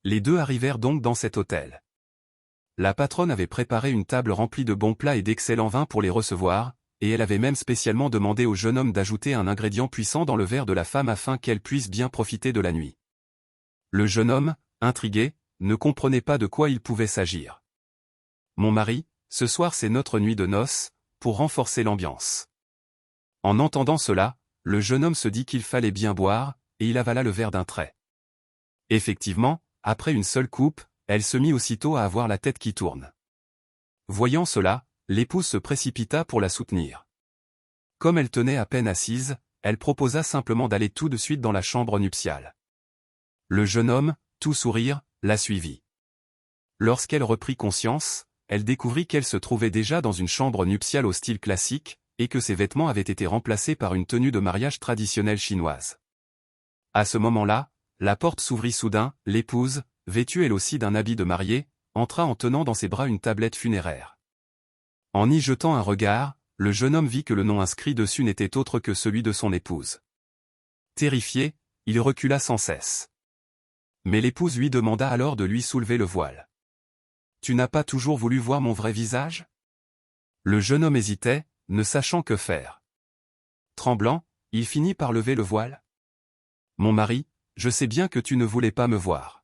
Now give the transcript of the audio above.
Les deux arrivèrent donc dans cet hôtel. La patronne avait préparé une table remplie de bons plats et d'excellents vins pour les recevoir, et elle avait même spécialement demandé au jeune homme d'ajouter un ingrédient puissant dans le verre de la femme afin qu'elle puisse bien profiter de la nuit. Le jeune homme, intrigué, ne comprenait pas de quoi il pouvait s'agir. « Mon mari, ce soir c'est notre nuit de noces, pour renforcer l'ambiance. » En entendant cela, le jeune homme se dit qu'il fallait bien boire, et il avala le verre d'un trait. Effectivement, après une seule coupe, elle se mit aussitôt à avoir la tête qui tourne. Voyant cela, l'épouse se précipita pour la soutenir. Comme elle tenait à peine assise, elle proposa simplement d'aller tout de suite dans la chambre nuptiale. Le jeune homme, tout sourire, la suivit. Lorsqu'elle reprit conscience, elle découvrit qu'elle se trouvait déjà dans une chambre nuptiale au style classique, et que ses vêtements avaient été remplacés par une tenue de mariage traditionnelle chinoise. À ce moment-là, la porte s'ouvrit soudain, l'épouse, vêtue elle aussi d'un habit de mariée, entra en tenant dans ses bras une tablette funéraire. En y jetant un regard, le jeune homme vit que le nom inscrit dessus n'était autre que celui de son épouse. Terrifié, il recula sans cesse. Mais l'épouse lui demanda alors de lui soulever le voile. « Tu n'as pas toujours voulu voir mon vrai visage ?» Le jeune homme hésitait, ne sachant que faire. Tremblant, il finit par lever le voile. « Mon mari, je sais bien que tu ne voulais pas me voir.